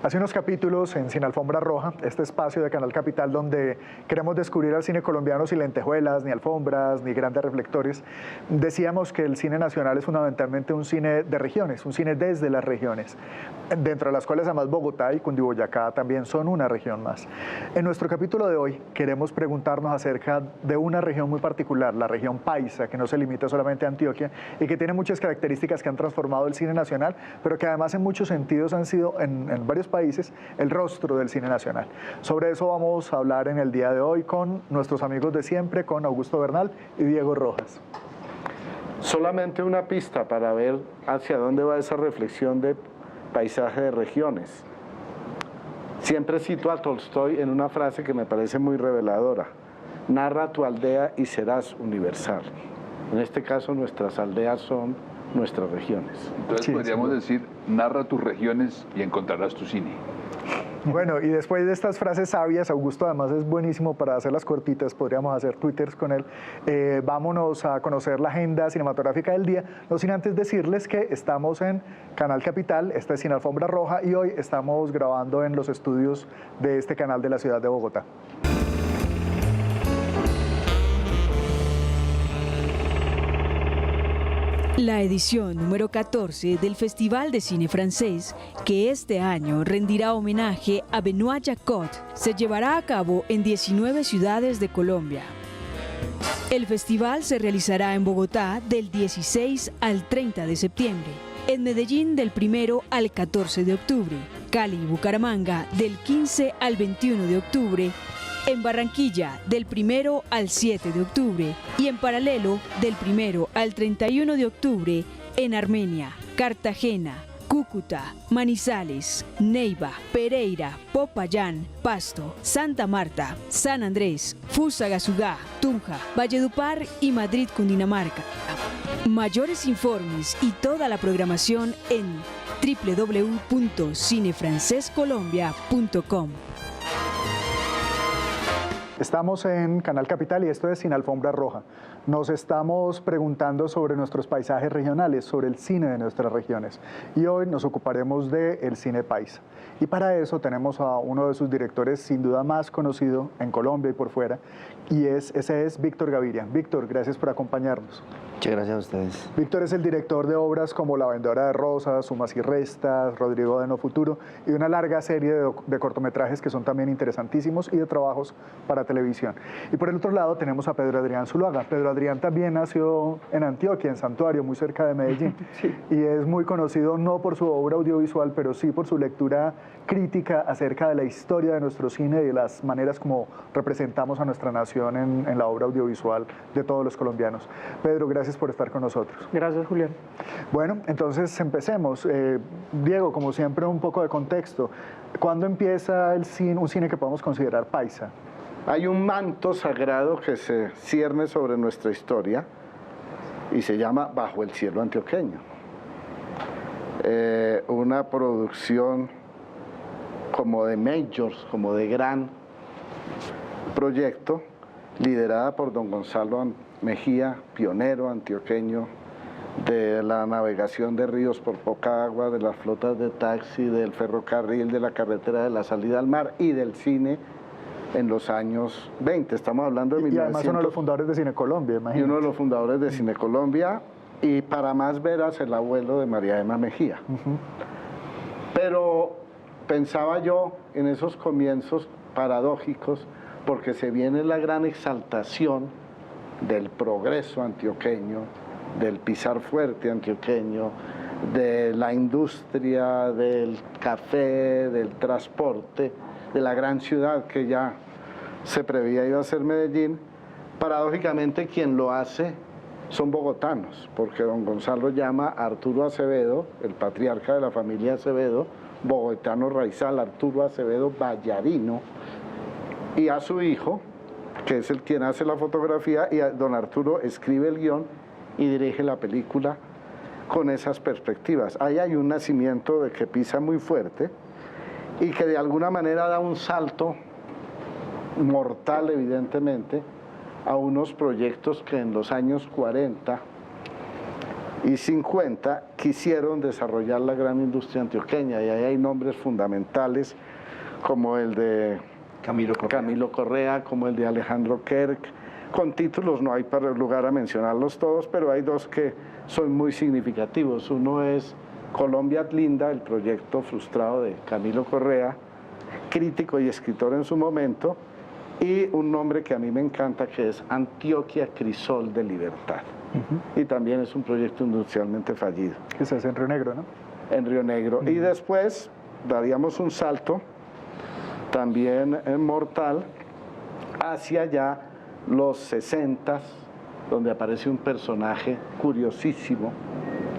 Hace unos capítulos en Sin Alfombra Roja, este espacio de Canal Capital donde queremos descubrir al cine colombiano sin lentejuelas, ni alfombras, ni grandes reflectores, decíamos que el cine nacional es fundamentalmente un cine de regiones, un cine desde las regiones, dentro de las cuales además Bogotá y Cundinamarca también son una región más. En nuestro capítulo de hoy queremos preguntarnos acerca de una región muy particular, la región paisa, que no se limita solamente a Antioquia y que tiene muchas características que han transformado el cine nacional, pero que además en muchos sentidos han sido en varios países el rostro del cine nacional. Sobre eso vamos a hablar en el día de hoy con nuestros amigos de siempre, con Augusto Bernal y Diego Rojas. Solamente una pista para ver hacia dónde va esa reflexión de paisaje de regiones. Siempre cito a Tolstoy en una frase que me parece muy reveladora: narra tu aldea y serás universal. En este caso nuestras aldeas son nuestras regiones. Entonces podríamos decir, narra tus regiones y encontrarás tu cine. Bueno, y después de estas frases sabias, Augusto además es buenísimo para hacerlas cortitas, podríamos hacer twitters con él. Vámonos a conocer la agenda cinematográfica del día, no sin antes decirles que estamos en Canal Capital, esta es Sin Alfombra Roja, y hoy estamos grabando en los estudios de este canal de la ciudad de Bogotá. La edición número 14 del Festival de Cine Francés, que este año rendirá homenaje a Benoît Jacot, se llevará a cabo en 19 ciudades de Colombia. El festival se realizará en Bogotá del 16 al 30 de septiembre, en Medellín del 1 al 14 de octubre, Cali y Bucaramanga del 15 al 21 de octubre, en Barranquilla del 1 al 7 de octubre y en paralelo del 1 al 31 de octubre en Armenia, Cartagena, Cúcuta, Manizales, Neiva, Pereira, Popayán, Pasto, Santa Marta, San Andrés, Fusagasugá, Tunja, Valledupar y Madrid, Cundinamarca. Mayores informes y toda la programación en www.cinefrancescolombia.com. Estamos en Canal Capital y esto es Sin Alfombra Roja. Nos estamos preguntando sobre nuestros paisajes regionales, sobre el cine de nuestras regiones. Y hoy nos ocuparemos del cine paisa. Y para eso tenemos a uno de sus directores sin duda más conocido en Colombia y por fuera, y ese es Víctor Gaviria. Víctor, gracias por acompañarnos. Muchas gracias a ustedes. Víctor es el director de obras como La Vendedora de Rosas, Sumas y Restas, Rodrigo de No Futuro y una larga serie de cortometrajes que son también interesantísimos y de trabajos para televisión. Y por el otro lado tenemos a Pedro Adrián Zuluaga. Pedro Adrián también nació en Antioquia, en Santuario, muy cerca de Medellín. Sí. Y es muy conocido no por su obra audiovisual, pero sí por su lectura crítica acerca de la historia de nuestro cine y de las maneras como representamos a nuestra nación en la obra audiovisual de todos los colombianos. Pedro, gracias por estar con nosotros. Gracias, Julián. Bueno, entonces empecemos. Diego, como siempre, un poco de contexto. ¿Cuándo empieza el cine, un cine que podemos considerar paisa? Hay un manto sagrado que se cierne sobre nuestra historia y se llama Bajo el cielo antioqueño. Una producción como de majors, como de gran proyecto, liderada por don Gonzalo Mejía, pionero antioqueño de la navegación de ríos por poca agua, de las flotas de taxi, del ferrocarril, de la carretera de la salida al mar y del cine en los años 20. Estamos hablando de 1900. Y además uno de los fundadores de Cine Colombia, imagínate. Y uno de los fundadores de Cine Colombia, y para más veras el abuelo de María Emma Mejía. Pero pensaba yo en esos comienzos paradójicos, porque se viene la gran exaltación del progreso antioqueño, del pisar fuerte antioqueño, de la industria, del café, del transporte, de la gran ciudad que ya se preveía iba a ser Medellín. Paradójicamente quien lo hace son bogotanos, porque don Gonzalo llama a Arturo Acevedo, el patriarca de la familia Acevedo, bogotano raizal, Arturo Acevedo Ballarino, y a su hijo, que es el quien hace la fotografía, y don Arturo escribe el guión y dirige la película con esas perspectivas. Ahí hay un nacimiento de que pisa muy fuerte y que de alguna manera da un salto mortal, evidentemente, a unos proyectos que en los años 40 y 50 quisieron desarrollar la gran industria antioqueña, y ahí hay nombres fundamentales como el de Camilo Correa, como el de Alejandro Kirk, con títulos no hay para lugar a mencionarlos todos, pero hay dos que son muy significativos. Uno es Colombia Linda, el proyecto frustrado de Camilo Correa, crítico y escritor en su momento, y un nombre que a mí me encanta, que es Antioquia Crisol de Libertad. Y también es un proyecto industrialmente fallido. Que se hace en Río Negro, ¿no? En Río Negro. Y después daríamos un salto también mortal hacia ya los 60s, donde aparece un personaje curiosísimo,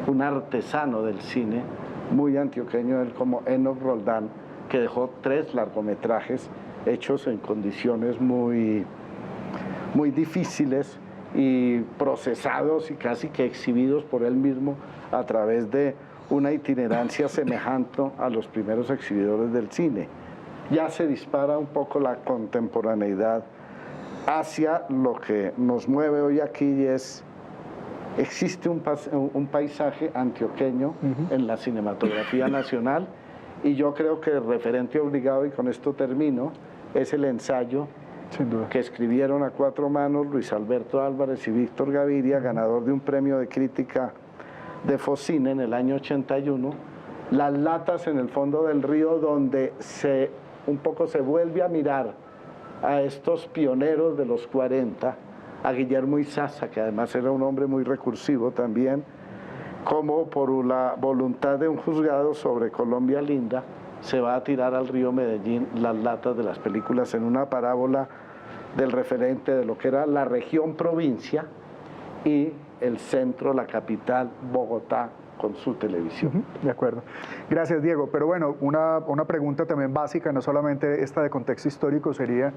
un artesano del cine, muy antioqueño, él como Enoch Roldán, que dejó 3 largometrajes hechos en condiciones muy difíciles y procesados y casi que exhibidos por él mismo a través de una itinerancia semejante a los primeros exhibidores del cine. Ya se dispara un poco la contemporaneidad hacia lo que nos mueve hoy aquí, y existe un paisaje antioqueño en la cinematografía nacional, y yo creo que el referente obligado, y con esto termino, es el ensayo que escribieron a 4 manos Luis Alberto Álvarez y Víctor Gaviria, ganador de un premio de crítica de Focine en el año 81, Las latas en el fondo del río, donde un poco se vuelve a mirar a estos pioneros de los 40, a Guillermo Izaza, que además era un hombre muy recursivo también, como por la voluntad de un juzgado sobre Colombia Linda, se va a tirar al río Medellín las latas de las películas en una parábola del referente de lo que era la región provincia y el centro, la capital, Bogotá, con su televisión. De acuerdo. Gracias, Diego. Pero bueno, una pregunta también básica, no solamente esta de contexto histórico, sería,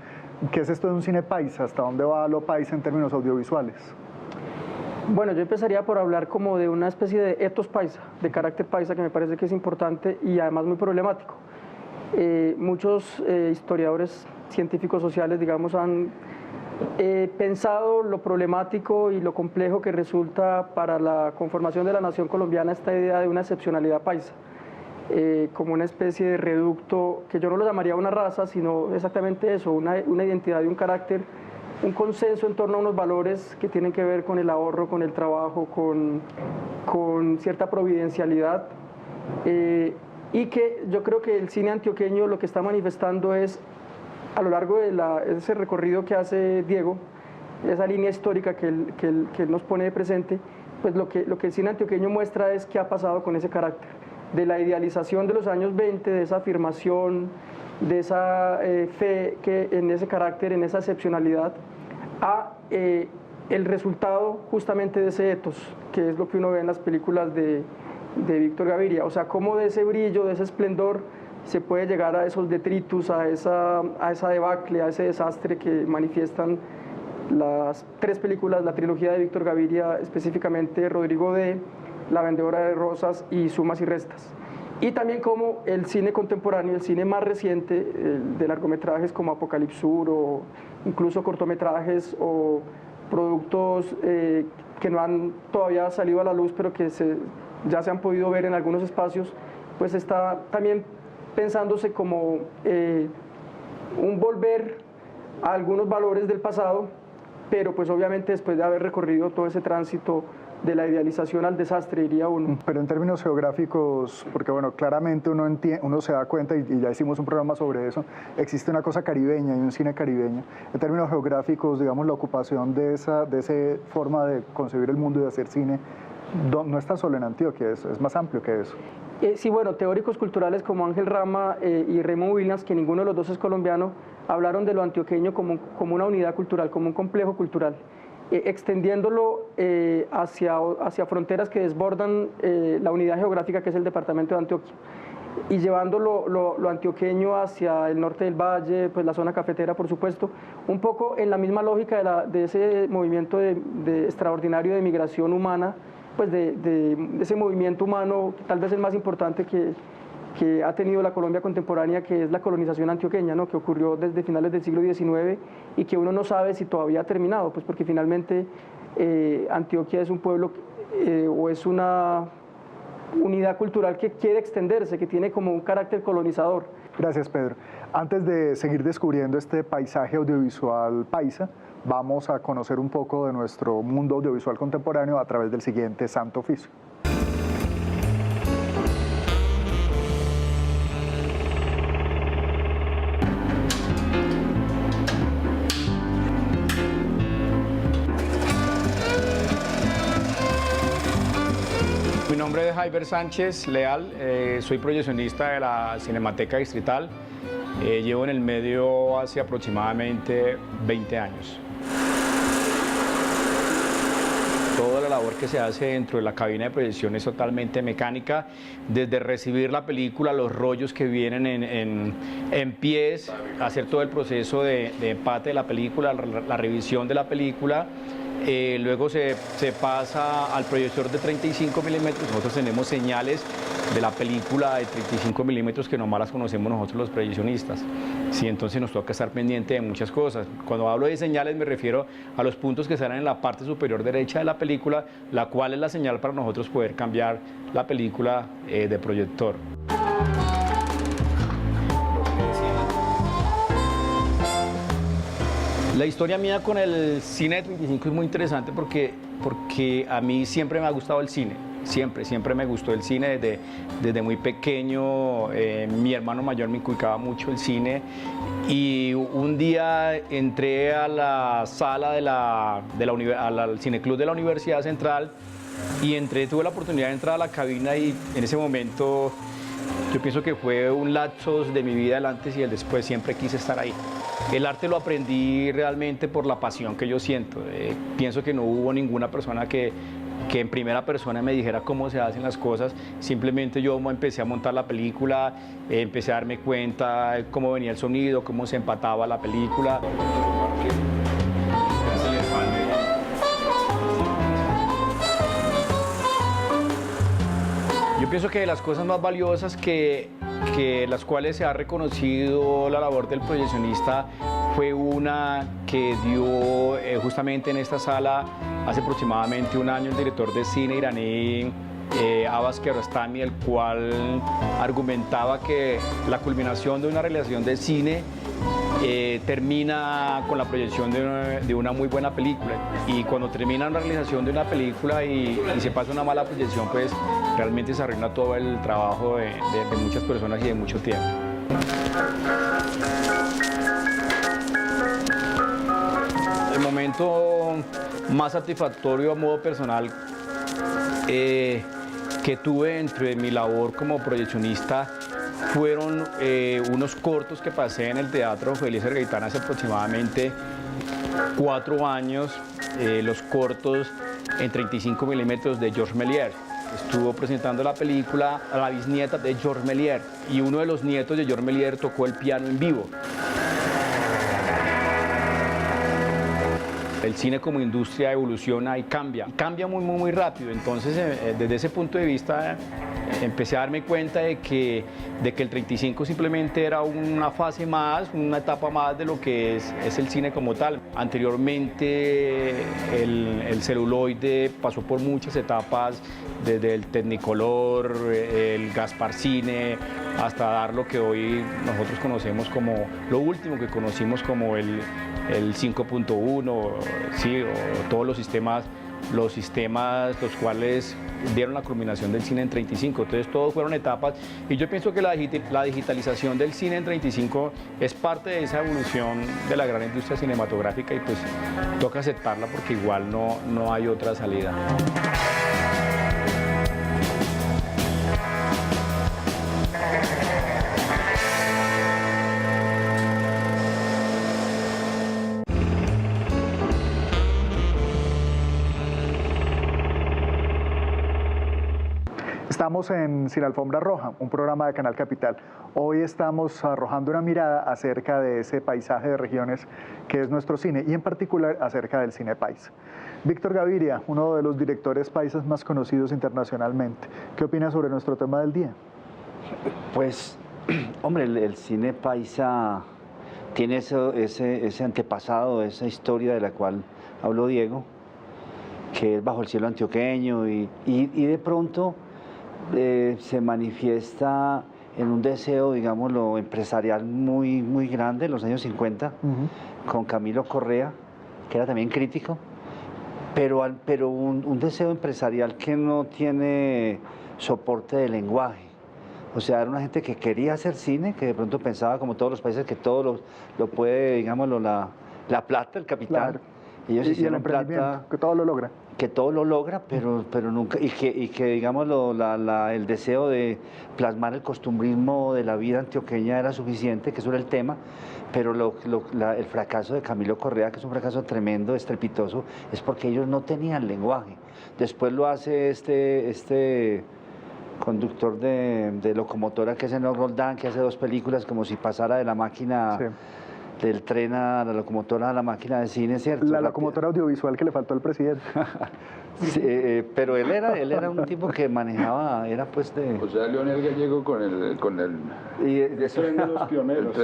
¿qué es esto de un cine paisa? ¿Hasta dónde va lo paisa en términos audiovisuales? Bueno, yo empezaría por hablar como de una especie de etos paisa, de carácter paisa, que me parece que es importante y además muy problemático. Muchos historiadores científicos sociales, digamos, han pensado lo problemático y lo complejo que resulta para la conformación de la nación colombiana esta idea de una excepcionalidad paisa, como una especie de reducto, que yo no lo llamaría una raza, sino exactamente eso, una identidad y un carácter, un consenso en torno a unos valores que tienen que ver con el ahorro, con el trabajo, con cierta providencialidad, y que yo creo que el cine antioqueño lo que está manifestando es, a lo largo de ese recorrido que hace Diego, esa línea histórica que él nos pone de presente, pues lo que el cine antioqueño muestra es qué ha pasado con ese carácter, de la idealización de los años 20, de esa afirmación, de esa fe que en ese carácter, en esa excepcionalidad, a el resultado justamente de ese etos, que es lo que uno ve en las películas de Víctor Gaviria, o sea, cómo de ese brillo, de ese esplendor, se puede llegar a esos detritus, a esa debacle, a ese desastre que manifiestan las 3 películas, la trilogía de Víctor Gaviria, específicamente Rodrigo D., La vendedora de rosas y Sumas y restas. Y también como el cine contemporáneo, el cine más reciente, de largometrajes como Apocalipsur, o incluso cortometrajes o productos que no han todavía salido a la luz, pero que ya se han podido ver en algunos espacios, pues está también pensándose como un volver a algunos valores del pasado, pero pues obviamente después de haber recorrido todo ese tránsito de la idealización al desastre, diría uno. Pero en términos geográficos, porque bueno, claramente uno se da cuenta, y ya hicimos un programa sobre eso, existe una cosa caribeña y un cine caribeño. En términos geográficos, digamos, la ocupación de esa forma de concebir el mundo y de hacer cine no está solo en Antioquia, es más amplio que eso. Sí, bueno, teóricos culturales como Ángel Rama y Remo Williams, que ninguno de los dos es colombiano, hablaron de lo antioqueño como una unidad cultural, como un complejo cultural, extendiéndolo hacia fronteras que desbordan la unidad geográfica que es el departamento de Antioquia, y llevando lo antioqueño hacia el norte del valle, pues la zona cafetera, por supuesto, un poco en la misma lógica de ese movimiento de extraordinario de migración humana, pues de ese movimiento humano, tal vez el más importante que ha tenido la Colombia contemporánea, que es la colonización antioqueña, ¿no? Que ocurrió desde finales del siglo XIX y que uno no sabe si todavía ha terminado, pues porque finalmente Antioquia es un pueblo o es una unidad cultural que quiere extenderse, que tiene como un carácter colonizador. Gracias, Pedro. Antes de seguir descubriendo este paisaje audiovisual paisa, vamos a conocer un poco de nuestro mundo audiovisual contemporáneo a través del siguiente Santo Oficio. Mi nombre es Jaiber Sánchez Leal, soy proyeccionista de la Cinemateca Distrital. Llevo en el medio hace aproximadamente 20 años. Toda la labor que se hace dentro de la cabina de proyección es totalmente mecánica, desde recibir la película, los rollos que vienen en pies, hacer todo el proceso de empate de la película, la revisión de la película. Luego se pasa al proyector de 35 milímetros. Nosotros tenemos señales de la película de 35 milímetros que nomás las conocemos nosotros los proyeccionistas. Sí, entonces nos toca estar pendiente de muchas cosas. Cuando hablo de señales me refiero a los puntos que salen en la parte superior derecha de la película, la cual es la señal para nosotros poder cambiar la película de proyector. La historia mía con el cine de 35 es muy interesante porque a mí siempre me ha gustado el cine, siempre me gustó el cine desde muy pequeño. Mi hermano mayor me inculcaba mucho el cine y un día entré a la sala al cineclub de la Universidad Central y tuve la oportunidad de entrar a la cabina y en ese momento yo pienso que fue un lapso de mi vida, el antes y el después, siempre quise estar ahí. El arte lo aprendí realmente por la pasión que yo siento. Pienso que no hubo ninguna persona que en primera persona me dijera cómo se hacen las cosas. Simplemente yo empecé a montar la película, empecé a darme cuenta de cómo venía el sonido, cómo se empataba la película. Yo pienso que de las cosas más valiosas que las cuales se ha reconocido la labor del proyeccionista fue una que dio justamente en esta sala hace aproximadamente un año el director de cine iraní Abbas Kiarostami, el cual argumentaba que la culminación de una realización de cine termina con la proyección de una muy buena película, y cuando termina una realización de una película y se pasa una mala proyección, pues realmente se arruina todo el trabajo de muchas personas y de mucho tiempo. El momento más satisfactorio a modo personal que tuve dentro de mi labor como proyeccionista fueron unos cortos que pasé en el Teatro Félix Gaitán hace aproximadamente 4 años, los cortos en 35 milímetros de Georges Méliès. Estuvo presentando la película a la bisnieta de Georges Méliès y uno de los nietos de Georges Méliès tocó el piano en vivo. El cine como industria evoluciona y cambia muy rápido. Entonces, desde ese punto de vista, empecé a darme cuenta de que el 35 simplemente era una fase más, una etapa más de lo que es el cine como tal. Anteriormente, el celuloide pasó por muchas etapas, desde el Technicolor, el Gaspar Cine, hasta dar lo que hoy nosotros conocemos como, lo último que conocimos como el 5.1, ¿sí? O todos los sistemas los cuales dieron la culminación del cine en 35. Entonces todos fueron etapas y yo pienso que la digitalización del cine en 35 es parte de esa evolución de la gran industria cinematográfica y pues toca aceptarla porque igual no hay otra salida. Estamos en Sin Alfombra Roja, un programa de Canal Capital. Hoy estamos arrojando una mirada acerca de ese paisaje de regiones que es nuestro cine y en particular acerca del cine paisa. Víctor Gaviria, uno de los directores paisas más conocidos internacionalmente. ¿Qué opina sobre nuestro tema del día? Pues, hombre, el cine paisa tiene ese antepasado, esa historia de la cual habló Diego. que es Bajo el cielo antioqueño, y de pronto se manifiesta en un deseo, digámoslo, empresarial muy, muy grande en los años 50, con Camilo Correa, que era también crítico, pero un deseo empresarial que no tiene soporte de lenguaje. O sea, era una gente que quería hacer cine, que de pronto pensaba, como todos los países, que todo lo puede, digámoslo, la plata, el capital. Claro. Ellos Y el hicieron emprendimiento, plata, que todo lo logra. que todo lo logra, pero nunca, y que digámoslo, el deseo de plasmar el costumbrismo de la vida antioqueña era suficiente, que eso era el tema, pero el fracaso de Camilo Correa, que es un fracaso tremendo, estrepitoso, es porque ellos no tenían lenguaje. Después lo hace este conductor de locomotora, que es Enoch Roldán, que hace 2 películas, como si pasara de la máquina... Sí. Del tren a la locomotora a la máquina de cine, ¿cierto? La locomotora audiovisual que le faltó al presidente. Sí, pero él era un tipo que manejaba, era pues de... O sea, Leonel Gallego con el Eso es de los pioneros.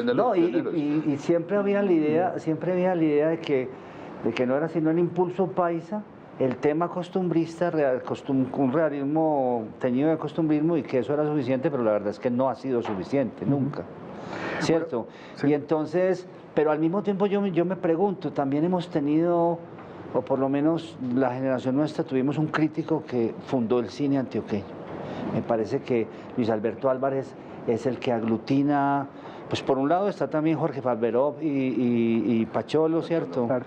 Y siempre había la idea, de que no era sino el impulso paisa, el tema costumbrista, un realismo teñido de costumbrismo, y que eso era suficiente, pero la verdad es que no ha sido suficiente, nunca. ¿Cierto? Bueno, sí. Y entonces, pero al mismo tiempo yo me pregunto, también hemos tenido, o por lo menos la generación nuestra, tuvimos un crítico que fundó el cine antioqueño. Me parece que Luis Alberto Álvarez es el que aglutina, pues por un lado está también Jorge Falberov y Pacholo, ¿cierto? Claro.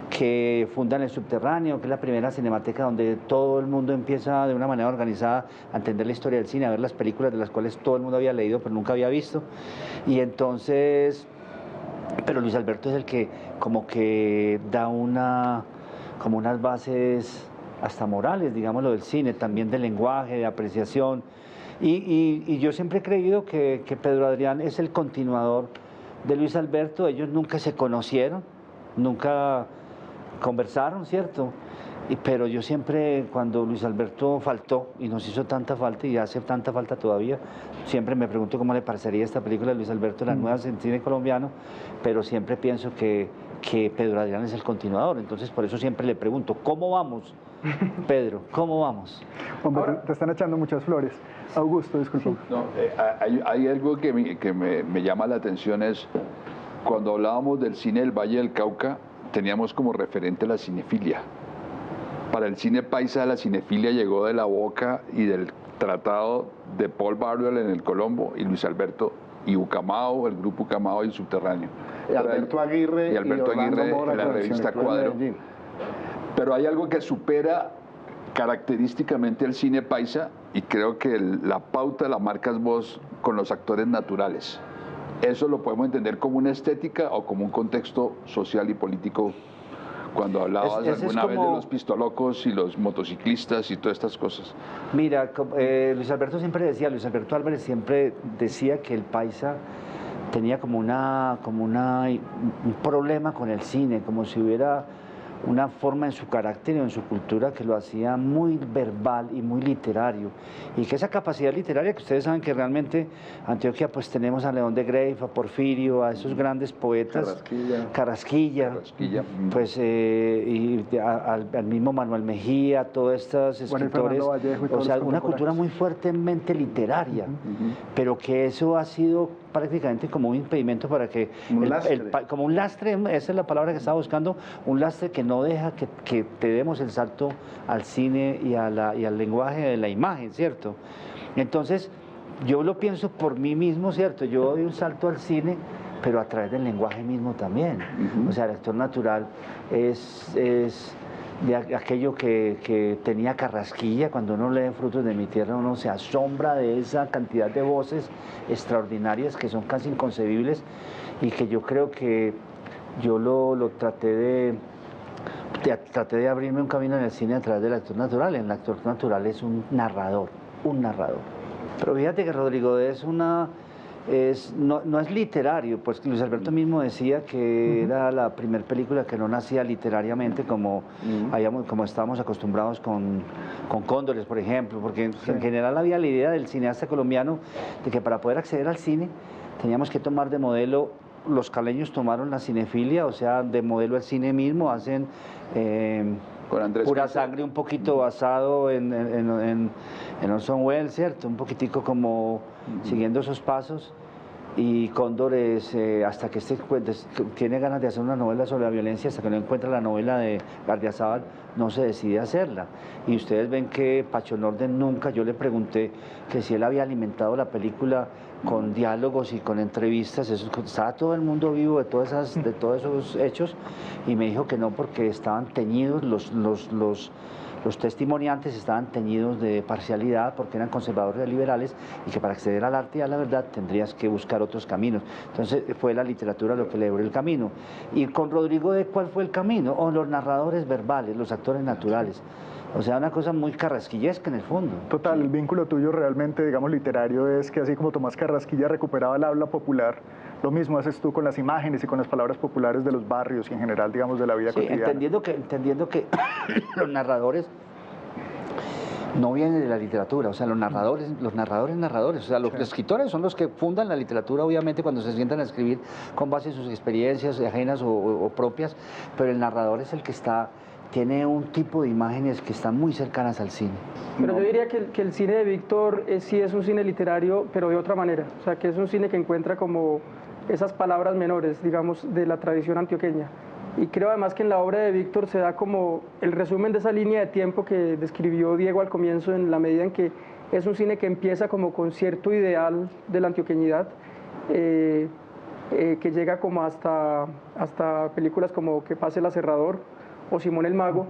Que fundan El Subterráneo, que es la primera cinemateca donde todo el mundo empieza de una manera organizada a entender la historia del cine, a ver las películas de las cuales todo el mundo había leído pero nunca había visto. Y entonces, pero Luis Alberto es el que como que da como unas bases hasta morales, digámoslo, del cine, también del lenguaje, de apreciación. Y yo siempre he creído que Pedro Adrián es el continuador de Luis Alberto. Ellos nunca se conocieron, nunca conversaron, ¿cierto? Pero yo siempre, cuando Luis Alberto faltó, y nos hizo tanta falta, y hace tanta falta todavía, siempre me pregunto cómo le parecería esta película de Luis Alberto, las nuevas en cine colombiano, pero siempre pienso que Pedro Adrián es el continuador. Entonces por eso siempre le pregunto, ¿cómo vamos, Pedro? ¿Cómo vamos? Hombre, ahora, te están echando muchas flores. Augusto, disculpa. No, hay algo que me llama la atención, es cuando hablábamos del cine del Valle del Cauca, teníamos como referente la cinefilia. Para el cine paisa, la cinefilia llegó de La Boca y del tratado de Paul Barriol en el Colombo, y Luis Alberto y Ucamao, el grupo Ucamao y Subterráneo. Y Alberto Aguirre en la revista Cuadro. Pero hay algo que supera característicamente el cine paisa, y creo que la pauta la marcas vos con los actores naturales. ¿Eso lo podemos entender como una estética o como un contexto social y político? Cuando hablabas alguna vez de los pistolocos y los motociclistas y todas estas cosas. Mira, Luis Alberto Álvarez siempre decía que el paisa tenía como un problema con el cine, como si hubiera una forma en su carácter y en su cultura que lo hacía muy verbal y muy literario, y que esa capacidad literaria, que ustedes saben que realmente Antioquia pues tenemos a León de Greiff, a Porfirio, a esos grandes poetas, Carrasquilla. Pues al mismo Manuel Mejía, todos estos escritores, o sea, una cultura muy fuertemente literaria, pero que eso ha sido prácticamente como un impedimento para que como un lastre, esa es la palabra que estaba buscando, un lastre que no deja que te demos el salto al cine y al lenguaje de la imagen, ¿cierto? Entonces, yo lo pienso por mí mismo, ¿cierto? Yo doy un salto al cine, pero a través del lenguaje mismo también. O sea, el actor natural es de aquello que tenía Carrasquilla. Cuando uno lee Frutos de mi tierra, uno se asombra de esa cantidad de voces extraordinarias que son casi inconcebibles, y que yo creo que yo lo traté de abrirme un camino en el cine a través del actor natural. El actor natural es un narrador. Pero fíjate que Rodrigo no es literario, pues Luis Alberto mismo decía que era la primera película que no nacía literariamente como estábamos acostumbrados con Cóndores, por ejemplo, porque en general había la idea del cineasta colombiano de que para poder acceder al cine teníamos que tomar de modelo. Los caleños tomaron la cinefilia, o sea, de modelo el cine mismo, hacen Con Andrés Pura Caso. Sangre, un poquito basado en Orson Welles, ¿cierto? Un poquitico como siguiendo esos pasos. Y Cóndor es, hasta que tiene ganas de hacer una novela sobre la violencia, hasta que no encuentra la novela de Gardiazabal, no se decide a hacerla. Y ustedes ven que Pachonorden nunca, yo le pregunté que si él había alimentado la película con diálogos y con entrevistas, estaba todo el mundo vivo de todos esos hechos, y me dijo que no, porque estaban teñidos, los testimoniantes estaban teñidos de parcialidad porque eran conservadores y liberales, y que para acceder al arte y a la verdad tendrías que buscar otros caminos. Entonces fue la literatura lo que le abrió el camino. Y con Rodrigo, ¿de cuál fue el camino? O los narradores verbales, los actores naturales. O sea, una cosa muy carrasquillesca en el fondo. Total, el vínculo tuyo realmente, digamos, literario es que así como Tomás Carrasquilla recuperaba el habla popular, lo mismo haces tú con las imágenes y con las palabras populares de los barrios y en general, digamos, de la vida cotidiana. Entendiendo que los narradores no vienen de la literatura, o sea, los narradores, o sea, los escritores son los que fundan la literatura, obviamente, cuando se sientan a escribir con base en sus experiencias ajenas o propias, pero el narrador es el que tiene un tipo de imágenes que están muy cercanas al cine. Pero yo diría que el cine de Víctor sí es un cine literario, pero de otra manera. O sea, que es un cine que encuentra como esas palabras menores, digamos, de la tradición antioqueña. Y creo además que en la obra de Víctor se da como el resumen de esa línea de tiempo que describió Diego al comienzo, en la medida en que es un cine que empieza como con cierto ideal de la antioqueñidad, que llega como hasta películas como Que pase el aserrador o Simón el Mago,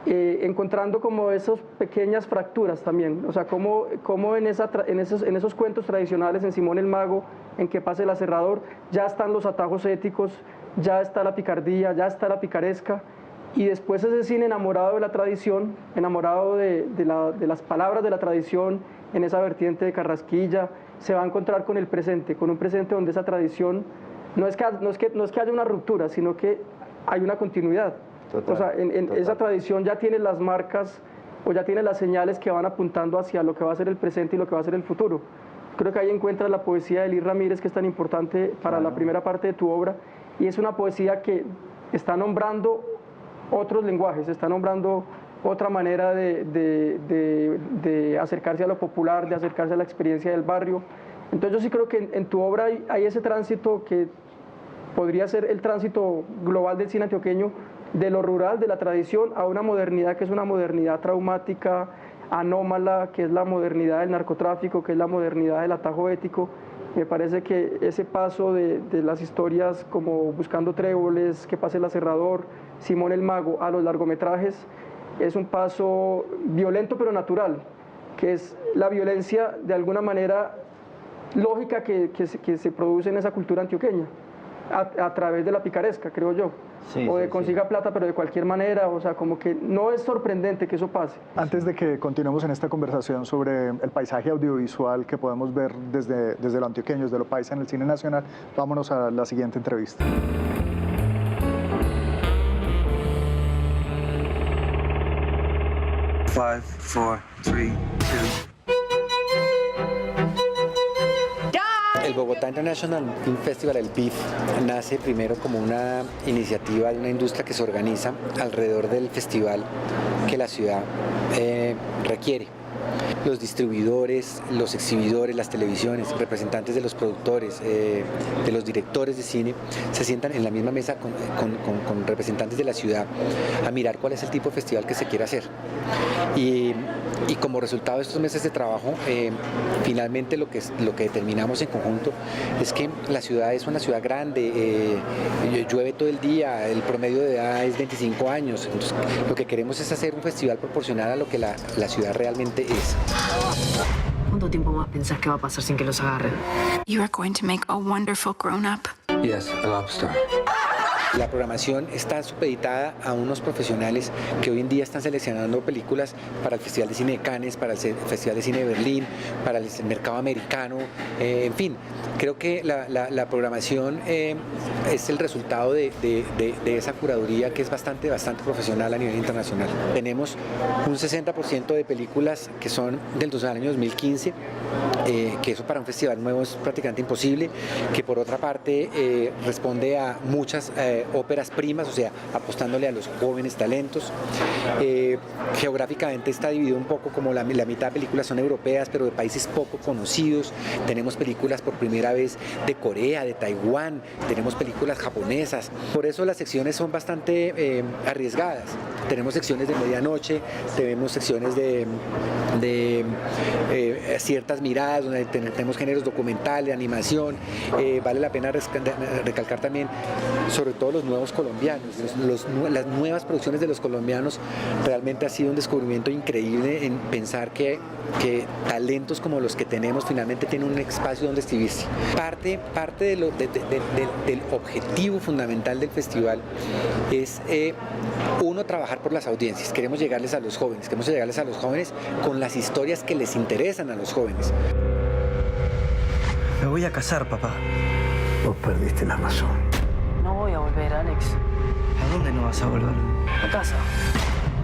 encontrando como esas pequeñas fracturas también, o sea, como en esos cuentos tradicionales, en Simón el Mago, en Que pase el aserrador, ya están los atajos éticos, ya está la picardía, ya está la picaresca, y después ese cine enamorado de la tradición, enamorado de las palabras de la tradición, en esa vertiente de Carrasquilla, se va a encontrar con el presente, con un presente donde esa tradición, no es que haya una ruptura, sino que hay una continuidad. Total, o sea, esa tradición ya tiene las marcas o ya tiene las señales que van apuntando hacia lo que va a ser el presente y lo que va a ser el futuro. Creo que ahí encuentras la poesía de Elie Ramírez, que es tan importante para la primera parte de tu obra, y es una poesía que está nombrando otros lenguajes, está nombrando otra manera de acercarse a lo popular, de acercarse a la experiencia del barrio. Entonces yo sí creo que en tu obra hay ese tránsito que podría ser el tránsito global del cine antioqueño, de lo rural, de la tradición, a una modernidad que es una modernidad traumática, anómala, que es la modernidad del narcotráfico, que es la modernidad del atajo ético. Me parece que ese paso de las historias como Buscando Tréboles, Que pase el aserrador, Simón el Mago, a los largometrajes, es un paso violento pero natural, que es la violencia de alguna manera lógica que se produce en esa cultura antioqueña, a través de la picaresca, creo yo. Sí, o de consiga plata, pero de cualquier manera, o sea, como que no es sorprendente que eso pase. Antes de que continuemos en esta conversación sobre el paisaje audiovisual que podemos ver desde lo antioqueño, desde lo paisa en el cine nacional, vámonos a la siguiente entrevista. Five, four, three, two. El Bogotá International Film Festival, el BIF, nace primero como una iniciativa de una industria que se organiza alrededor del festival que la ciudad requiere. Los distribuidores, los exhibidores, las televisiones, representantes de los productores, de los directores de cine, se sientan en la misma mesa con representantes de la ciudad a mirar cuál es el tipo de festival que se quiere hacer. Y como resultado de estos meses de trabajo, finalmente lo que determinamos en conjunto es que la ciudad es una ciudad grande, llueve todo el día, el promedio de edad es 25 años, entonces lo que queremos es hacer un festival proporcional a lo que la ciudad realmente es. ¿Cuánto tiempo más pensás que va a pasar sin que los agarren? You are going to make a wonderful grown-up. Yes, a lobster. La programación está supeditada a unos profesionales que hoy en día están seleccionando películas para el Festival de Cine de Cannes, para el Festival de Cine de Berlín, para el mercado americano, en fin. Creo que la programación es el resultado de esa curaduría que es bastante profesional a nivel internacional. Tenemos un 60% de películas que son del año 2015 que eso para un festival nuevo es prácticamente imposible, que por otra parte responde a muchas óperas primas, o sea, apostándole a los jóvenes talentos. Geográficamente está dividido un poco, como la mitad de películas son europeas, pero de países poco conocidos. Tenemos películas por primera vez de Corea, de Taiwán, tenemos películas japonesas. Por eso las secciones son bastante arriesgadas. Tenemos secciones de medianoche, tenemos secciones de ciertas miradas, donde tenemos géneros documentales, animación. Vale la pena recalcar también, sobre todo los nuevos colombianos, las nuevas producciones de los colombianos. Realmente ha sido un descubrimiento increíble en pensar que talentos como los que tenemos finalmente tienen un espacio donde escribirse. Parte del objetivo fundamental del festival es uno, trabajar por las audiencias. Queremos llegarles a los jóvenes, con las historias que les interesan a los jóvenes. Me voy a casar, papá. Vos perdiste la razón. No voy a volver, Alex. ¿A dónde no vas a volver? A casa.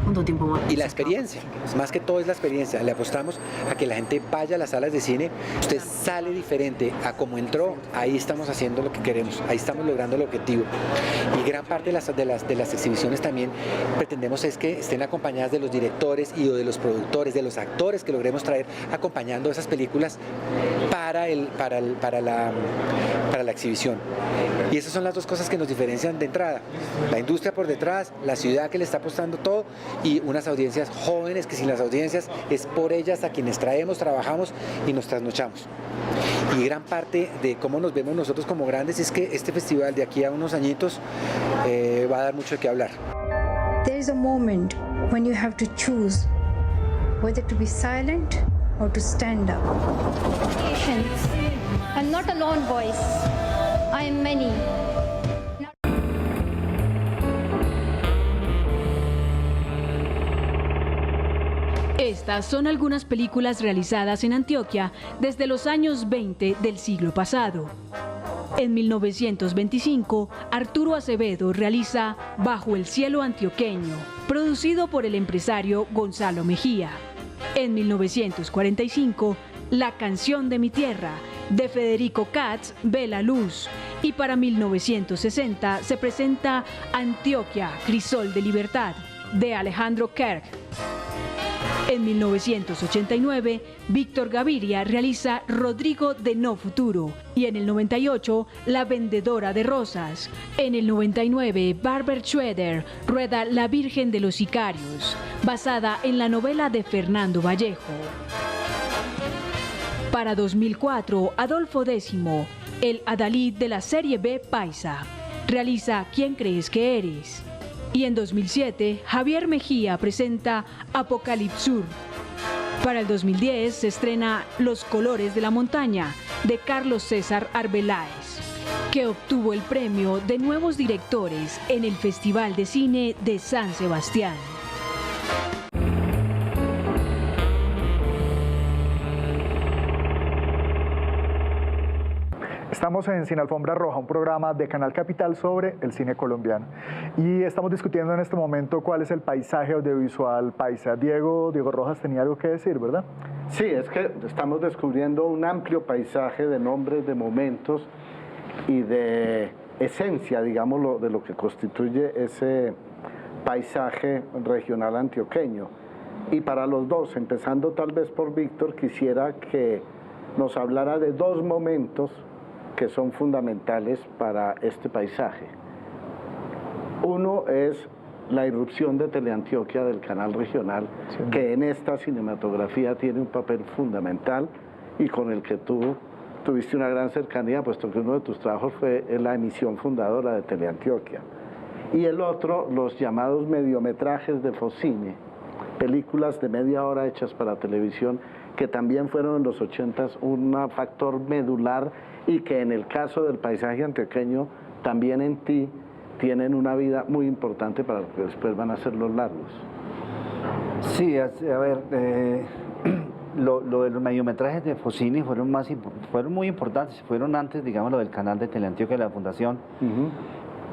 ¿Cuánto tiempo más? Y la experiencia, más que todo es la experiencia. Le apostamos a que la gente vaya a las salas de cine, usted sale diferente a como entró, ahí estamos haciendo lo que queremos, ahí estamos logrando el objetivo. Y gran parte de las exhibiciones también pretendemos es que estén acompañadas de los directores y de los productores, de los actores que logremos traer acompañando esas películas para la exhibición. Y esas son las dos cosas que nos diferencian de entrada: la industria por detrás, la ciudad que le está apostando todo, y unas audiencias jóvenes que sin las audiencias es por ellas a quienes traemos, trabajamos y nos trasnochamos. Y gran parte de cómo nos vemos nosotros como grandes es que este festival de aquí a unos añitos va a dar mucho de qué hablar. There is a moment when you have to choose whether to be silent or to stand up. I'm not a lone voice. I am many. Estas son algunas películas realizadas en Antioquia desde los años 20 del siglo pasado. En 1925, Arturo Acevedo realiza Bajo el cielo antioqueño, producido por el empresario Gonzalo Mejía. En 1945, La canción de mi tierra, de Federico Katz, ve la luz. Y para 1960 se presenta Antioquia, crisol de libertad, de Alejandro Kerk. En 1989, Víctor Gaviria realiza Rodrigo de No Futuro y en el 98, La vendedora de rosas. En el 99, Barbara Schroeder rueda La Virgen de los Sicarios, basada en la novela de Fernando Vallejo. Para 2004, Adolfo X, el adalid de la serie B Paisa, realiza ¿Quién crees que eres? Y en 2007, Javier Mejía presenta Apocalipsur. Para el 2010 se estrena Los colores de la montaña, de Carlos César Arbeláez, que obtuvo el premio de nuevos directores en el Festival de Cine de San Sebastián. Estamos en Sin Alfombra Roja, un programa de Canal Capital sobre el cine colombiano. Y estamos discutiendo en este momento cuál es el paisaje audiovisual paisa. Diego Rojas tenía algo que decir, ¿verdad? Sí, es que estamos descubriendo un amplio paisaje de nombres, de momentos y de esencia, digámoslo, de lo que constituye ese paisaje regional antioqueño. Y para los dos, empezando tal vez por Víctor, quisiera que nos hablara de dos momentos que son fundamentales para este paisaje. Uno es la irrupción de Teleantioquia del canal regional, sí, que en esta cinematografía tiene un papel fundamental y con el que tú tuviste una gran cercanía, puesto que uno de tus trabajos fue la emisión fundadora de Teleantioquia. Y el otro, los llamados mediometrajes de Focine, películas de media hora hechas para televisión, que también fueron en los 80s un factor medular y que en el caso del paisaje antioqueño también en ti tienen una vida muy importante para lo que después van a ser los largos. Sí, a ver, lo de los mediometrajes de Focine fueron muy importantes, fueron antes, digamos, lo del canal de Teleantioquia de la Fundación,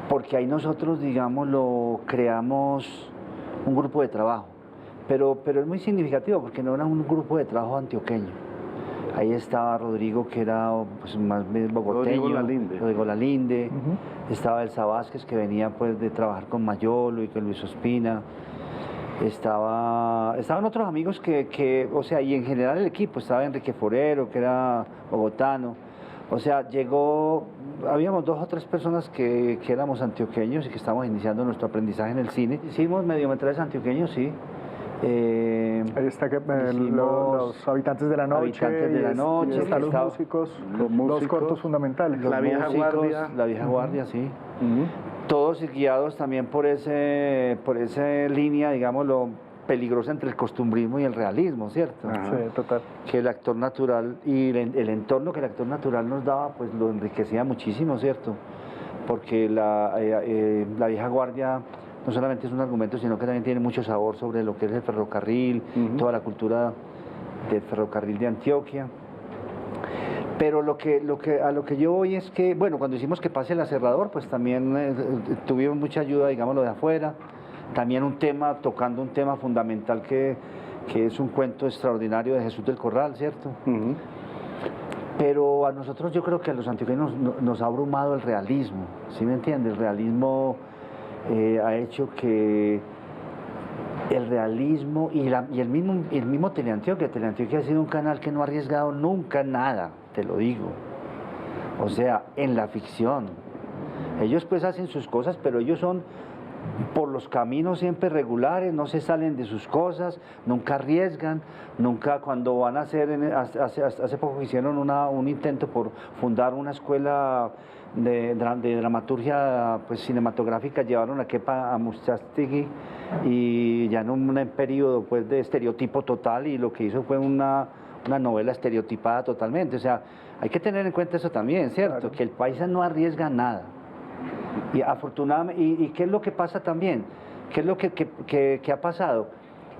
porque ahí nosotros, digamos, creamos un grupo de trabajo, pero es muy significativo porque no era un grupo de trabajo antioqueño. Ahí estaba Rodrigo, que era pues, más bien bogoteño, Rodrigo Lalinde. Estaba Elsa Vázquez, que venía pues de trabajar con Mayolo y con Luis Ospina. Estaban otros amigos o sea, y en general el equipo, estaba Enrique Forero, que era bogotano. O sea, habíamos 2 o 3 personas que éramos antioqueños y que estábamos iniciando nuestro aprendizaje en el cine. Hicimos mediometrajes antioqueños, sí. Ahí está los habitantes de la noche, y están los músicos, los cortos fundamentales. La vieja guardia. La vieja guardia, sí. Todos guiados también por esa línea, digamos, lo peligrosa entre el costumbrismo y el realismo, ¿cierto? Sí, total. Que el actor natural y el entorno que el actor natural nos daba, pues lo enriquecía muchísimo, ¿cierto? Porque la vieja guardia no solamente es un argumento, sino que también tiene mucho sabor sobre lo que es el ferrocarril, toda la cultura del ferrocarril de Antioquia. Pero a lo que yo voy es que, bueno, cuando hicimos Que pase el aserrador, pues también tuvimos mucha ayuda, digámoslo, de afuera. También tocando un tema fundamental que es un cuento extraordinario de Jesús del Corral, ¿cierto? Pero a nosotros, yo creo que a los antioqueños nos ha abrumado el realismo, ¿sí me entiende? El realismo ha hecho que el realismo y el mismo Teleantioquia ha sido un canal que no ha arriesgado nunca nada, te lo digo. O sea, en la ficción. Ellos pues hacen sus cosas, pero ellos son por los caminos siempre regulares, no se salen de sus cosas, nunca arriesgan, nunca cuando van a hacer, hace poco hicieron un intento por fundar una escuela de dramaturgia pues, cinematográfica, llevaron a Kepa Amustástegui y ya en un periodo pues, de estereotipo total, y lo que hizo fue una novela estereotipada totalmente. O sea, hay que tener en cuenta eso también, ¿cierto? Claro. Que el paisa no arriesga nada. Y afortunadamente, ¿y qué es lo que pasa también? ¿Qué es lo que ha pasado?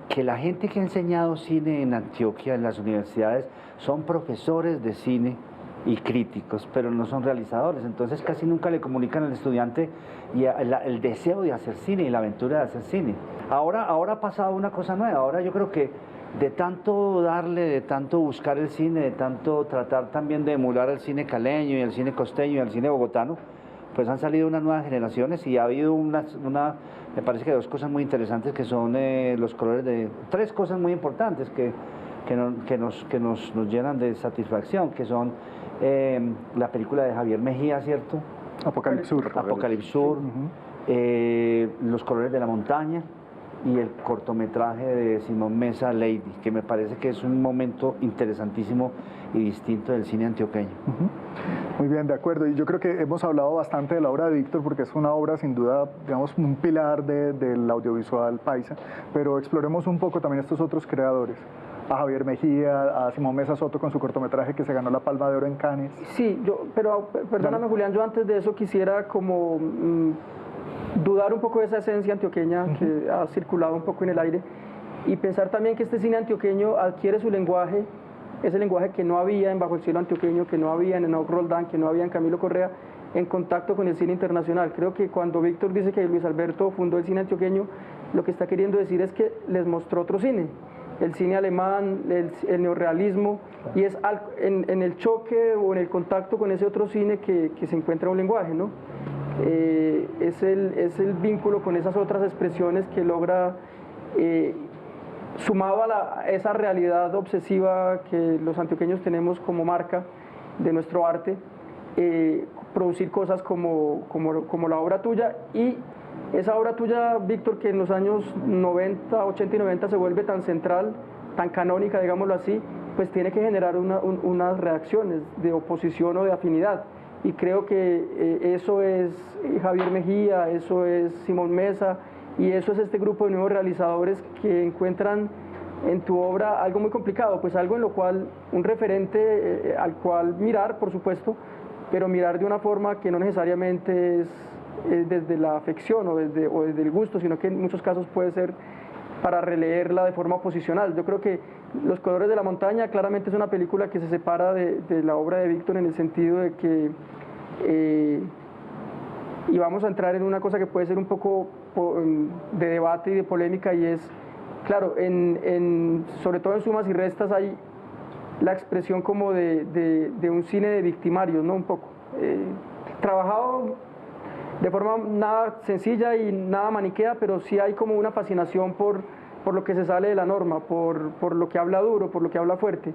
Que la gente que ha enseñado cine en Antioquia, en las universidades, son profesores de cine y críticos, pero no son realizadores. Entonces casi nunca le comunican al estudiante el deseo de hacer cine y la aventura de hacer cine. Ahora ha pasado una cosa nueva. Ahora yo creo que de tanto darle, de tanto buscar el cine, de tanto tratar también de emular el cine caleño y el cine costeño y el cine bogotano, pues han salido unas nuevas generaciones y ha habido me parece que 2 cosas muy interesantes, que son los colores 3 cosas muy importantes que nos llenan de satisfacción, que son la película de Javier Mejía, ¿cierto? Apocalipsis Sur, Los colores de la montaña, y el cortometraje de Simón Mesa, Lady, que me parece que es un momento interesantísimo y distinto del cine antioqueño. Muy bien, de acuerdo. Y yo creo que hemos hablado bastante de la obra de Víctor, porque es una obra sin duda, digamos, un pilar del audiovisual paisa, pero exploremos un poco también estos otros creadores. A Javier Mejía, a Simón Mesa Soto con su cortometraje que se ganó la Palma de Oro en Cannes. Sí, pero perdóname, Julián, yo antes de eso quisiera como dudar un poco de esa esencia antioqueña que ha circulado un poco en el aire, y pensar también que este cine antioqueño adquiere su lenguaje, ese lenguaje que no había en Bajo el Cielo Antioqueño, que no había en Enoch Roldán, que no había en Camilo Correa, en contacto con el cine internacional. Creo que cuando Víctor dice que Luis Alberto fundó el cine antioqueño, lo que está queriendo decir es que les mostró otro cine, el cine alemán, el neorrealismo, y es en el choque o en el contacto con ese otro cine que se encuentra un lenguaje, ¿no? Es el vínculo con esas otras expresiones que logra, sumado a esa realidad obsesiva que los antioqueños tenemos como marca de nuestro arte, producir cosas como la obra tuya. Y esa obra tuya, Víctor, que en los años 90, 80 y 90 se vuelve tan central, tan canónica, digámoslo así, pues tiene que generar unas reacciones de oposición o de afinidad. Y creo que eso es Javier Mejía, eso es Simón Mesa, y eso es este grupo de nuevos realizadores que encuentran en tu obra algo muy complicado, pues algo en lo cual, un referente al cual mirar, por supuesto, pero mirar de una forma que no necesariamente es desde la afección o desde el gusto, sino que en muchos casos puede ser para releerla de forma oposicional. Yo creo que Los colores de la montaña claramente es una película que se separa de la obra de Víctor, en el sentido de que, y vamos a entrar en una cosa que puede ser un poco de debate y de polémica, y es, claro, sobre todo en Sumas y Restas hay la expresión como de un cine de victimarios, ¿no? Un poco. Trabajado de forma nada sencilla y nada maniquea, pero sí hay como una fascinación por lo que se sale de la norma, por lo que habla duro, por lo que habla fuerte.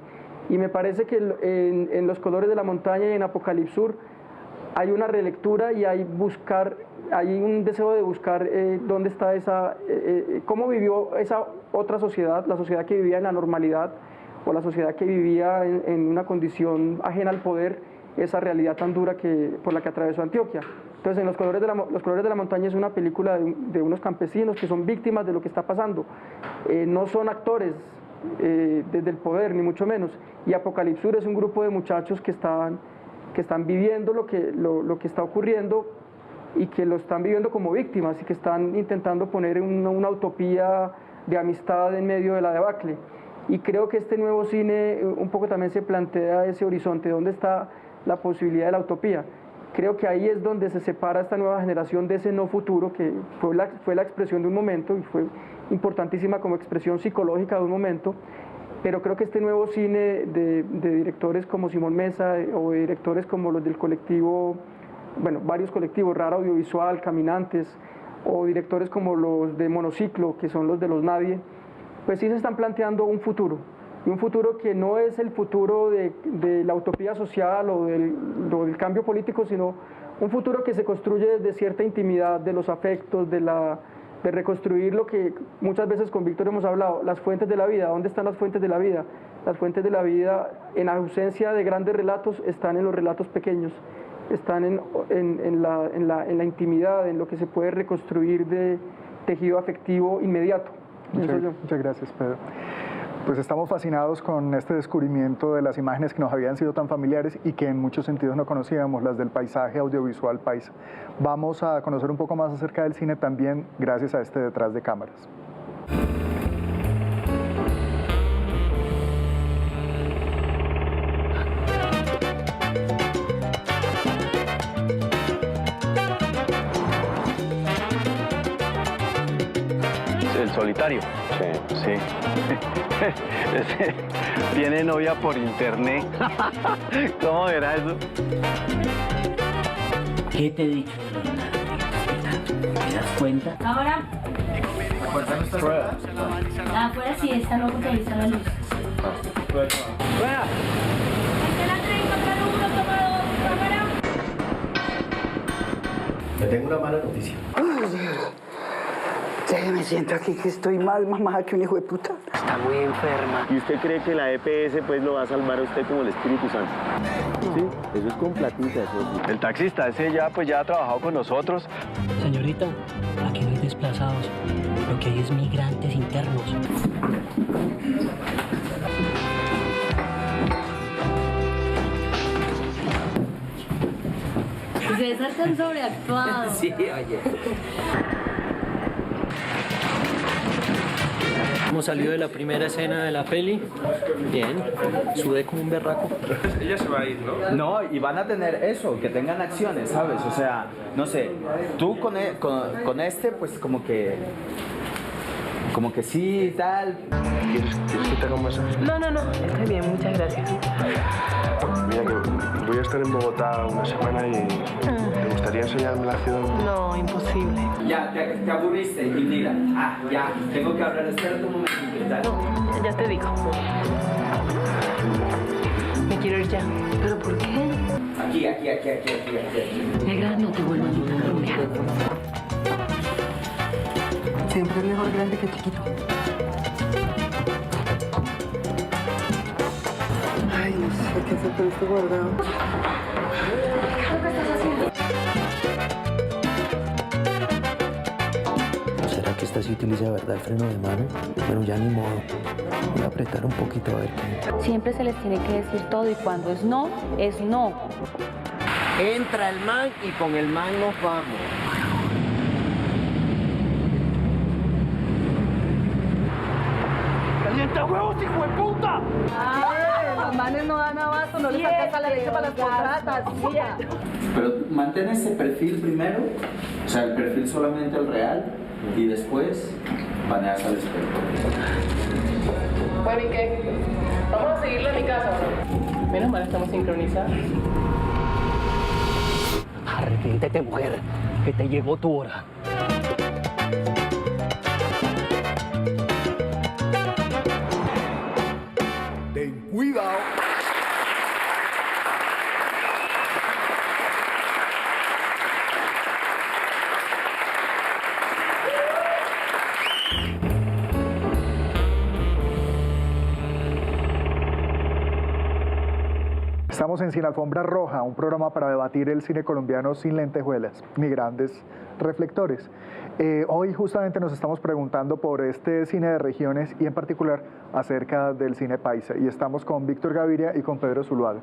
Y me parece que en Los colores de la montaña y en Apocalipsur hay una relectura y hay un deseo de buscar dónde está cómo vivió esa otra sociedad, la sociedad que vivía en la normalidad o la sociedad que vivía en una condición ajena al poder, esa realidad tan dura por la que atravesó Antioquia. Entonces, en Los colores de la montaña es una película de unos campesinos que son víctimas de lo que está pasando. No son actores desde el poder, ni mucho menos. Y Apocalipsur es un grupo de muchachos que están viviendo lo que está ocurriendo y que lo están viviendo como víctimas y que están intentando poner una utopía de amistad en medio de la debacle. Y creo que este nuevo cine un poco también se plantea ese horizonte, ¿dónde está la posibilidad de la utopía? Creo que ahí es donde se separa esta nueva generación de ese no futuro, que fue la expresión de un momento y fue importantísima como expresión psicológica de un momento, pero creo que este nuevo cine de directores como Simón Mesa o de directores como los del colectivo, bueno, varios colectivos, Rara Audiovisual, Caminantes, o directores como los de Monociclo, que son los de Los Nadie, pues sí se están planteando un futuro, y un futuro que no es el futuro de la utopía social o del cambio político, sino un futuro que se construye desde cierta intimidad de los afectos, de reconstruir lo que muchas veces con Víctor hemos hablado, las fuentes de la vida. ¿Dónde están las fuentes de la vida? Las fuentes de la vida, en ausencia de grandes relatos, están en los relatos pequeños, están en la intimidad, en lo que se puede reconstruir de tejido afectivo inmediato. Muchas gracias, Pedro. Pues estamos fascinados con este descubrimiento de las imágenes que nos habían sido tan familiares y que en muchos sentidos no conocíamos, las del paisaje audiovisual paisa. Vamos a conocer un poco más acerca del cine también gracias a este detrás de cámaras. El solitario. Sí. Tiene novia por internet. ¿Cómo era eso? ¿Qué te he dicho? ¿Te das cuenta? Ahora. Afuera sí está loco que ahí está la luz. Le tengo una mala noticia. Me siento aquí que estoy más mamá que un hijo de puta. Está muy enferma. ¿Y usted cree que la EPS pues lo va a salvar a usted como el Espíritu Santo? No. Sí, eso es con platita. Eso. El taxista, ese ya ha trabajado con nosotros. Señorita, aquí no hay desplazados. Lo que hay es migrantes internos. César tan sobreactuado. Sí, oye. Hemos salido de la primera escena de la peli. Bien, sudé como un berraco. Ella se va a ir, ¿no? No, y van a tener eso, que tengan acciones, ¿sabes? O sea, no sé, tú con este, pues como que sí, tal. ¿Quieres que te haga un masaje? No, estoy bien, muchas gracias. Mira que voy a estar en Bogotá una semana y ¿te gustaría enseñarme la ciudad? No, imposible. Ya, te aburriste, Indira. Ya, tengo que hablar, espérate un momento. No, ya te digo. Me quiero ir ya. ¿Pero por qué? Aquí. Negra, no te vuelvas a rumiar. Siempre es mejor grande que chiquito. Ay, no sé qué hacer con esto guardado. ¿Qué estás haciendo? ¿Será que esta sí utiliza de verdad el freno de mano? Bueno, ya ni modo. Voy a apretar un poquito a ver qué. Siempre se les tiene que decir todo y cuando es no, es no. Entra el man y con el man nos vamos. ¡Calienta huevos, hijo de puta! ¡Ay, los manes no dan abasto, no les alcanza la leche para las contratas! Pero mantén ese perfil primero, o sea, el perfil solamente el real, y después baneas al espejo. Bueno, ¿y qué? Vamos a seguirlo a mi casa, ¿no? Menos mal estamos sincronizados. Arrepiéntete, mujer, que te llegó tu hora. Ten cuidado. Estamos en Sin Alfombra Roja, un programa para debatir el cine colombiano sin lentejuelas ni grandes reflectores. Hoy justamente nos estamos preguntando por este cine de regiones y en particular acerca del cine paisa. Y estamos con Víctor Gaviria y con Pedro Zuluaga.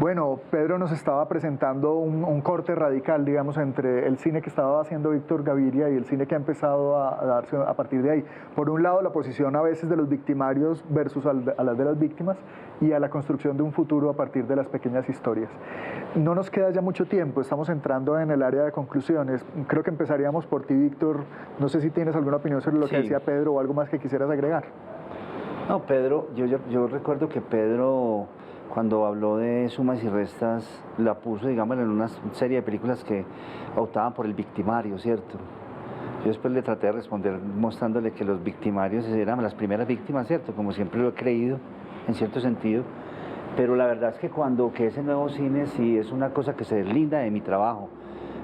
Bueno, Pedro nos estaba presentando un corte radical, digamos, entre el cine que estaba haciendo Víctor Gaviria y el cine que ha empezado a darse a partir de ahí. Por un lado, la posición a veces de los victimarios versus a las de las víctimas y a la construcción de un futuro a partir de las pequeñas historias. No nos queda ya mucho tiempo, estamos entrando en el área de conclusiones. Creo que empezaríamos por ti, Víctor. No sé si tienes alguna opinión sobre lo que decía Pedro o algo más que quisieras agregar. No, Pedro, yo recuerdo que Pedro, cuando habló de Sumas y Restas, la puso, digamos, en una serie de películas que optaban por el victimario, ¿cierto? Yo después le traté de responder mostrándole que los victimarios eran las primeras víctimas, ¿cierto? Como siempre lo he creído, en cierto sentido. Pero la verdad es que ese nuevo cine sí es una cosa que se deslinda de mi trabajo.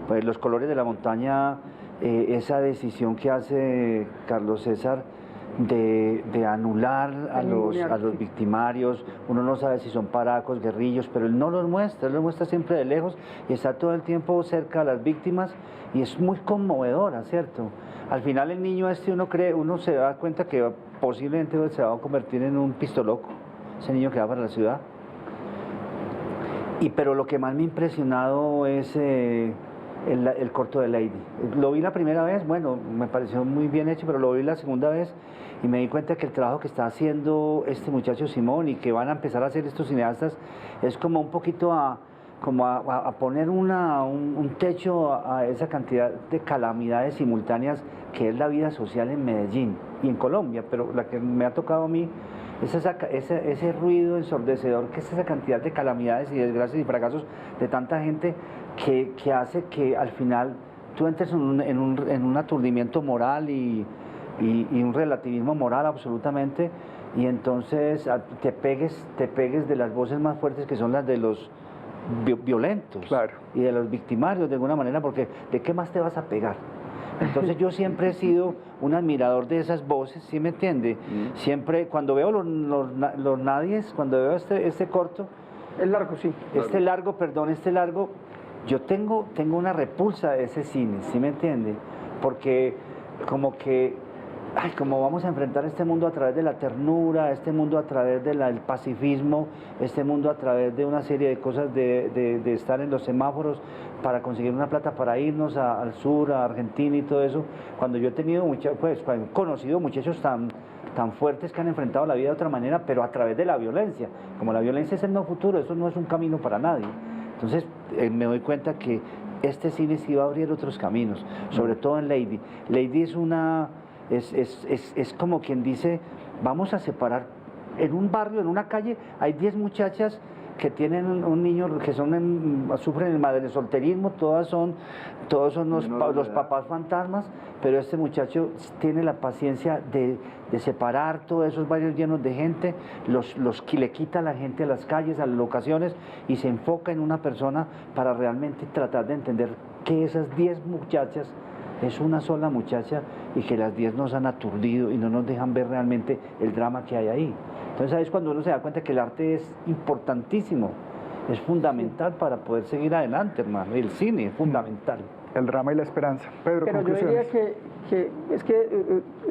Pues Los colores de la montaña, esa decisión que hace Carlos César de anular a los victimarios, uno no sabe si son paracos, guerrillos, pero él no los muestra, él los muestra siempre de lejos y está todo el tiempo cerca de las víctimas y es muy conmovedora, ¿cierto? Al final el niño uno se da cuenta que posiblemente se va a convertir en un pistoloco, ese niño que va para la ciudad. Pero lo que más me ha impresionado es el corto de Lady. Lo vi la primera vez, bueno, me pareció muy bien hecho, pero lo vi la segunda vez y me di cuenta que el trabajo que está haciendo este muchacho Simón y que van a empezar a hacer estos cineastas es como un poquito a poner un techo a esa cantidad de calamidades simultáneas que es la vida social en Medellín y en Colombia, pero la que me ha tocado a mí es ese ruido ensordecedor que es esa cantidad de calamidades y desgracias y fracasos de tanta gente que hace que al final tú entres en un aturdimiento moral y un relativismo moral absolutamente, y entonces te pegues de las voces más fuertes que son las de los violentos, claro, y de los victimarios de alguna manera, porque ¿de qué más te vas a pegar? Entonces yo siempre he sido un admirador de esas voces, ¿sí me entiende? Siempre, cuando veo los nadies, cuando veo este corto, el largo, sí. Este largo, yo tengo una repulsa de ese cine, ¿sí me entiende? Porque como vamos a enfrentar este mundo a través de la ternura, este mundo a través del pacifismo, este mundo a través de una serie de cosas de estar en los semáforos para conseguir una plata para irnos al sur, a Argentina y todo eso. Cuando yo he tenido he conocido muchachos tan fuertes que han enfrentado la vida de otra manera, pero a través de la violencia. Como la violencia es el no futuro, eso no es un camino para nadie. Entonces me doy cuenta que este cine sí va a abrir otros caminos, sobre todo en Lady. Lady es como quien dice, vamos a separar, en un barrio, en una calle, hay 10 muchachas que tienen un niño, que sufren el madresolterismo, todos son los papás fantasmas, pero este muchacho tiene la paciencia de separar todos esos barrios llenos de gente, le quita a la gente a las calles, a las locaciones, y se enfoca en una persona para realmente tratar de entender que esas 10 muchachas es una sola muchacha y que las 10 nos han aturdido y no nos dejan ver realmente el drama que hay ahí. Entonces ahí es cuando uno se da cuenta que el arte es importantísimo, es fundamental para poder seguir adelante, hermano. El cine es fundamental. El drama y la esperanza. Pedro, pero yo diría que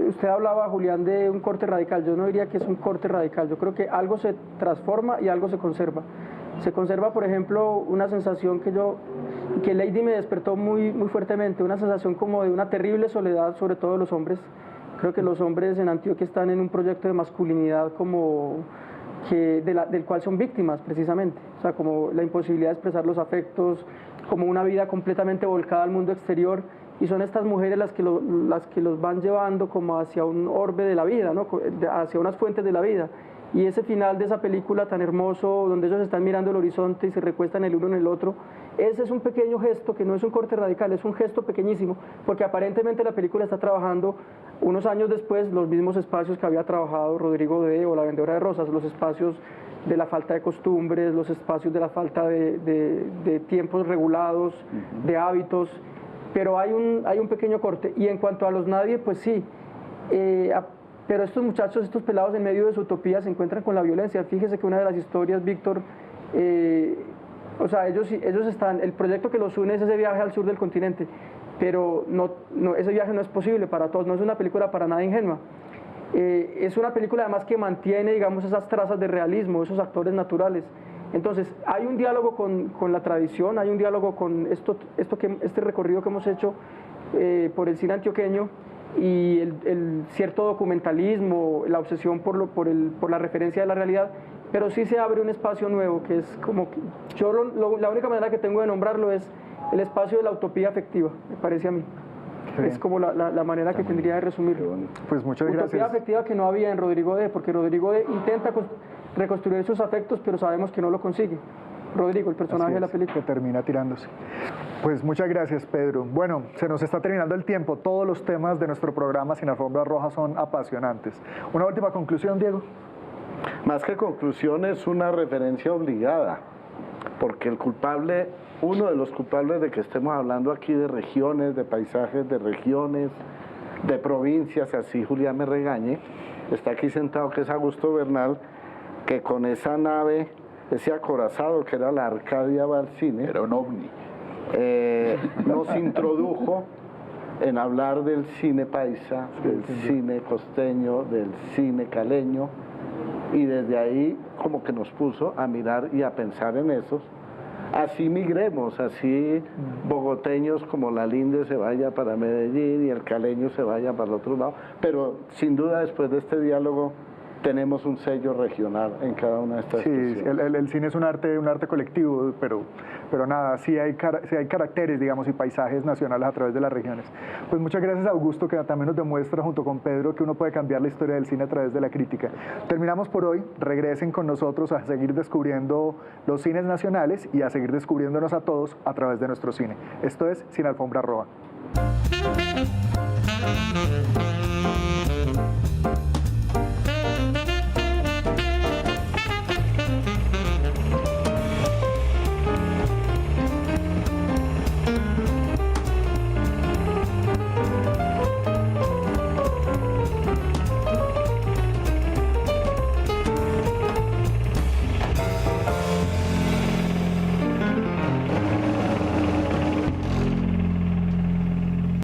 usted hablaba, Julián, de un corte radical. Yo no diría que es un corte radical. Yo creo que algo se transforma y algo se conserva. Se conserva, por ejemplo, una sensación que Lady me despertó muy fuertemente, una sensación como de una terrible soledad, sobre todo de los hombres. Creo que los hombres en Antioquia están en un proyecto de masculinidad del cual son víctimas, precisamente. O sea, como la imposibilidad de expresar los afectos, como una vida completamente volcada al mundo exterior, y son estas mujeres las que los van llevando como hacia un orbe de la vida, ¿no? Hacia unas fuentes de la vida. y ese final de esa película tan hermoso, donde ellos están mirando el horizonte y se recuestan el uno en el otro, ese es un pequeño gesto que no es un corte radical, es un gesto pequeñísimo, porque aparentemente la película está trabajando unos años después los mismos espacios que había trabajado Rodrigo de o La vendedora de rosas, los espacios de la falta de costumbres, los espacios de la falta de tiempos regulados, de hábitos, pero hay un pequeño corte. Y en cuanto a los nadie, pues sí, pero estos muchachos, estos pelados en medio de su utopía se encuentran con la violencia. Fíjese que una de las historias, Víctor, o sea, ellos están, el proyecto que los une es ese viaje al sur del continente, pero ese viaje no es posible para todos, no es una película para nada ingenua. Es una película además que mantiene, digamos, esas trazas de realismo, esos actores naturales. Entonces, hay un diálogo con la tradición, hay un diálogo con este recorrido que hemos hecho por el cine antioqueño y el cierto documentalismo, la obsesión por la referencia de la realidad, pero sí se abre un espacio nuevo que es como que la única manera que tengo de nombrarlo es el espacio de la utopía afectiva, me parece a mí. Es como la manera que tendría de resumirlo. Pues muchas utopía gracias. afectiva que no había en Rodrigo D, porque Rodrigo D intenta reconstruir sus afectos, pero sabemos que no lo consigue. Rodrigo, el personaje de la película. Que termina tirándose. Pues muchas gracias, Pedro. Bueno, se nos está terminando el tiempo. Todos los temas de nuestro programa Sin Alfombra Roja son apasionantes. Una última conclusión, Diego. Más que conclusión, es una referencia obligada, porque el culpable, uno de los culpables de que estemos hablando aquí de regiones, de paisajes, de regiones, de provincias, así Julián me regañe, está aquí sentado, que es Augusto Bernal, que con esa nave, ese acorazado que era la Arcadia Valcine, era un ovni, nos introdujo en hablar del cine paisa, del cine costeño, del cine caleño, y desde ahí como que nos puso a mirar y a pensar en esos. Así migremos, así bogoteños como la Linde se vaya para Medellín y el caleño se vaya para el otro lado, pero sin duda después de este diálogo tenemos un sello regional en cada una de estas expresiones. El cine es un arte colectivo, pero nada, sí hay caracteres, digamos, y paisajes nacionales a través de las regiones. Pues muchas gracias a Augusto, que también nos demuestra junto con Pedro que uno puede cambiar la historia del cine a través de la crítica. Terminamos por hoy, regresen con nosotros a seguir descubriendo los cines nacionales y a seguir descubriéndonos a todos a través de nuestro cine. Esto es Sin Alfombra Roja.